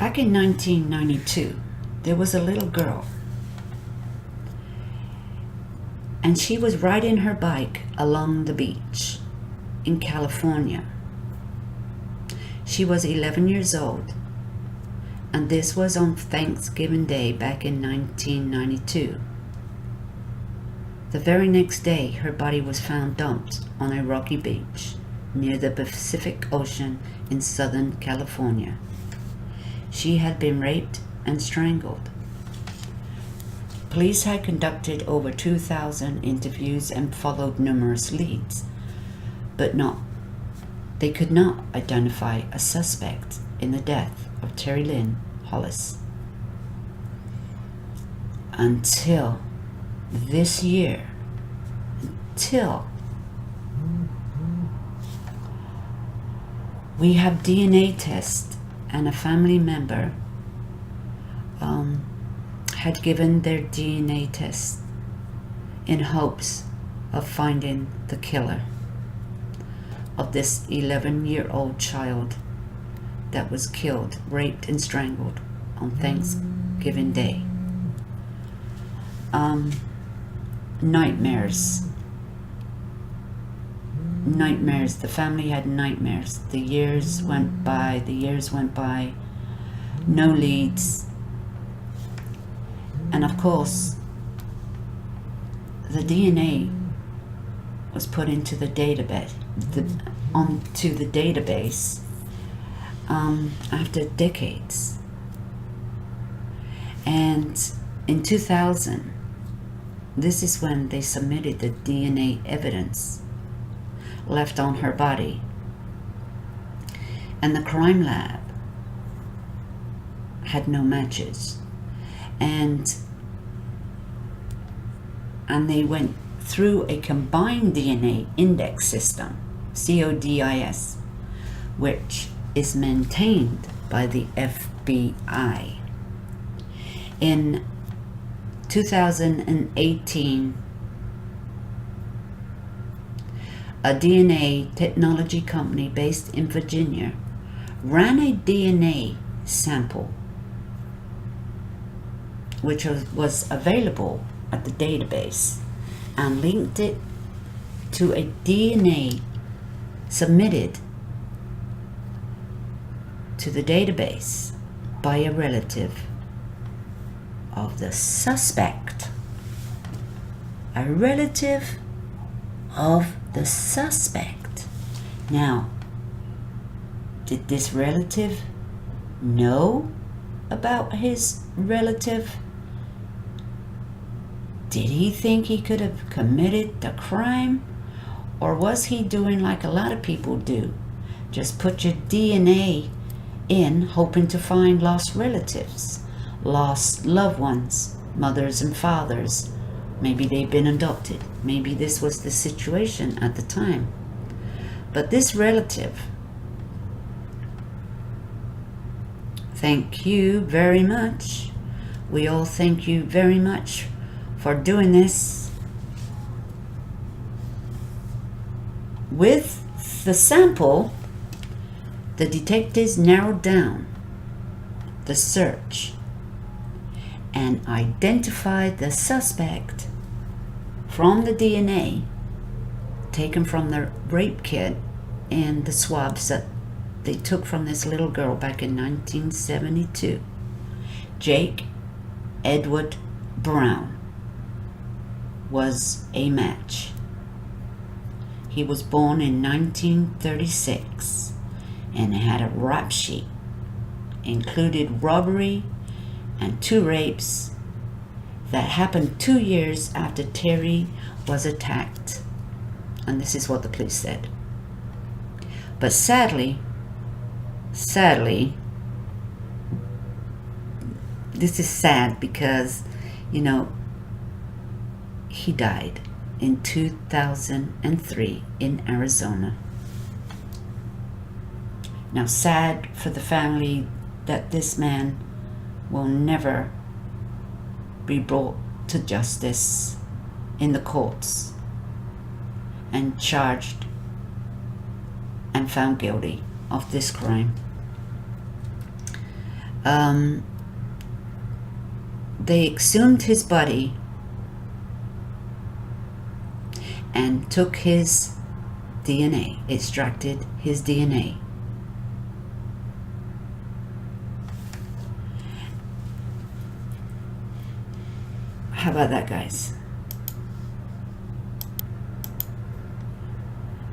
back in 1992, there was a little girl, and she was riding her bike along the beach in California. She was 11 years old, and this was on Thanksgiving Day back in 1992. The very next day, her body was found dumped on a rocky beach near the Pacific Ocean in Southern California. She had been raped and strangled. Police had conducted over 2,000 interviews and followed numerous leads, but they could not identify a suspect in the death of Terry Lynn Hollis until this year. Until we have DNA test, and a family member had given their DNA test in hopes of finding the killer of this 11-year-old child that was killed, raped, and strangled on Thanksgiving Day. Nightmares. The family had nightmares. The years went by. No leads. And of course, the DNA was put into the database, after decades. And in 2000, this is when they submitted the DNA evidence left on her body. And the crime lab had no matches. And they went through a combined DNA index system, CODIS, which is maintained by the FBI. In 2018, a DNA technology company based in Virginia ran a DNA sample which was available at the database and linked it to a DNA submitted to the database by a relative of the suspect. A relative of the suspect. Now, did this relative know about his relative? Did he think he could have committed the crime? Or was he doing like a lot of people do? Just put your DNA in, hoping to find lost relatives, lost loved ones, mothers and fathers. Maybe they've been adopted. Maybe this was the situation at the time. But this relative, thank you very much. We all thank you very much for doing this. With the sample, the detectives narrowed down the search and identified the suspect from the DNA taken from the rape kit and the swabs that they took from this little girl back in 1972. Jake Edward Brown was a match. He was born in 1936 and had a rap sheet, included robbery and 2 rapes that happened 2 years after Terry was attacked. And this is what the police said. But sadly, this is sad because, he died in 2003 in Arizona. Now, sad for the family that this man will never be brought to justice in the courts and charged and found guilty of this crime. They exhumed his body and took his DNA, extracted his DNA. How about that, guys?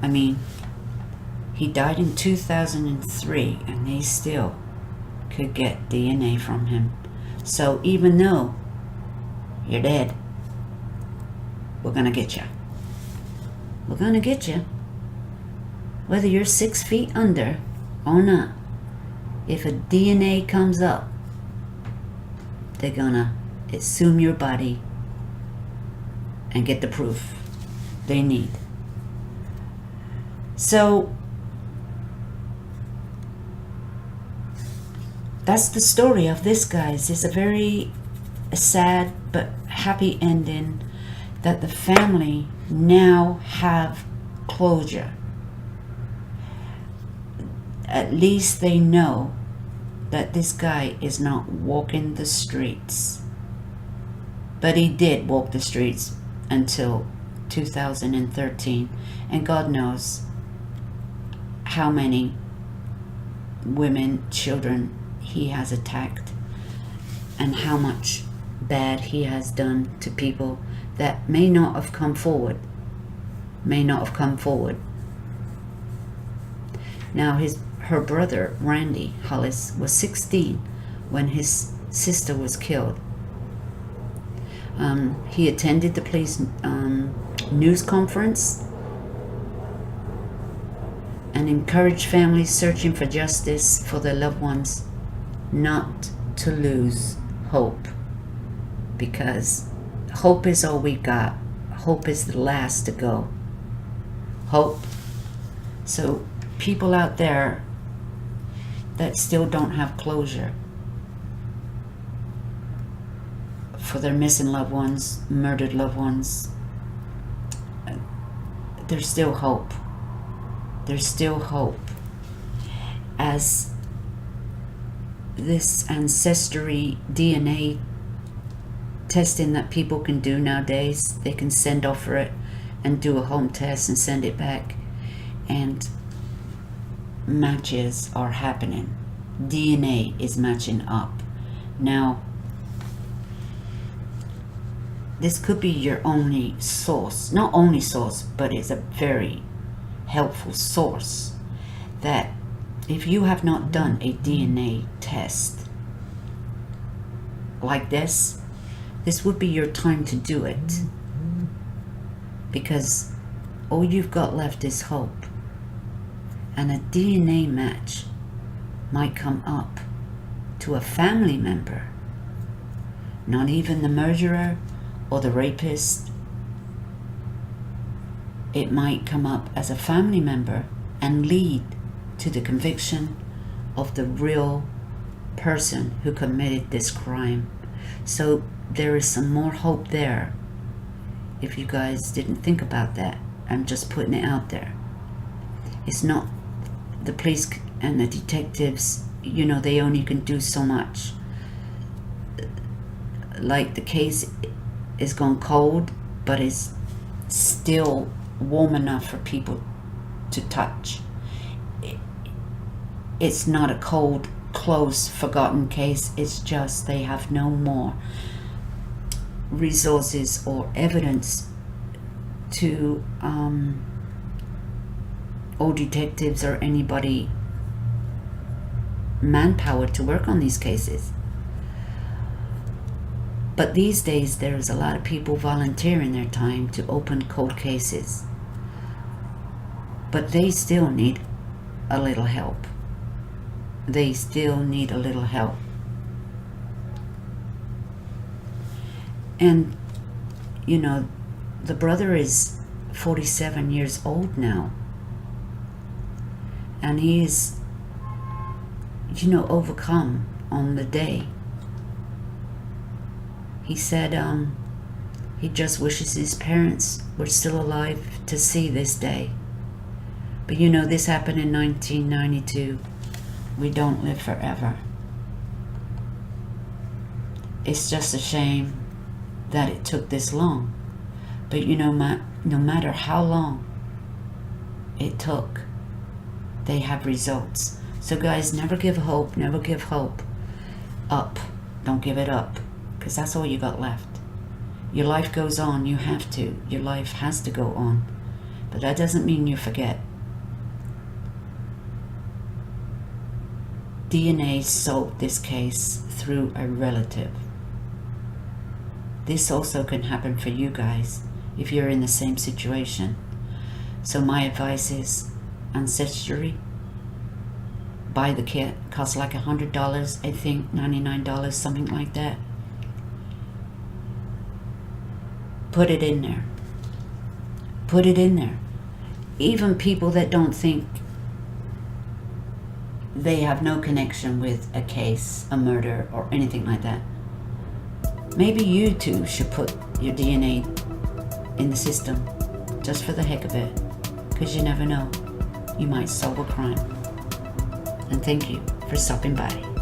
I mean, he died in 2003 and they still could get DNA from him. So even though you're dead, we're gonna get you. We're gonna get you. Whether you're 6 feet under or not, if a DNA comes up, they're gonna exhume your body and get the proof they need. So that's the story of this, guys. It's a very sad but happy ending that the family now have closure. At least they know that this guy is not walking the streets. But he did walk the streets until 2013, and God knows how many women, children he has attacked, and how much bad he has done to people that may not have come forward. Now her brother Randy Hollis was 16 when his sister was killed. He attended the police news conference and encouraged families searching for justice for their loved ones not to lose hope, because hope is all we got. Hope is the last to go. Hope. So people out there that still don't have closure for their missing loved ones, murdered loved ones, there's still hope. There's still hope. As this ancestry DNA testing that people can do nowadays, they can send off for it and do a home test and send it back, and matches are happening. DNA is matching up. Now, this could be your only source. Not only source, but it's a very helpful source. That if you have not done a DNA test like this would be your time to do it. Because all you've got left is hope. And a DNA match might come up to a family member. Not even the murderer or the rapist. It might come up as a family member and lead to the conviction of the real person who committed this crime. So there is some more hope there. If you guys didn't think about that, I'm just putting it out there. It's not the police and the detectives, you know, they only can do so much. Like, the case is gone cold, but it's still warm enough for people to touch. It's not a cold, closed, forgotten case. It's just they have no more resources or evidence to or detectives or anybody manpower to work on these cases. But these days there's a lot of people volunteering their time to open cold cases, but they still need a little help. They still need a little help. And you know, the brother is 47 years old now, and he is, you know, overcome on the day. He said he just wishes his parents were still alive to see this day. But you know, this happened in 1992. We don't live forever. It's just a shame that it took this long. But you know, no matter how long it took, they have results. So guys, never give hope up. Don't give it up, because that's all you got left. Your life goes on. You have to. Your life has to go on. But that doesn't mean you forget. DNA solved this case through a relative. This also can happen for you guys if you're in the same situation. So my advice is Ancestry. Buy the kit. It costs like $100, I think, $99, something like that. Put it in there. Put it in there. Even people that don't think they have no connection with a case, a murder, or anything like that. Maybe you too should put your DNA in the system, just for the heck of it, because you never know. You might solve a crime. And thank you for stopping by.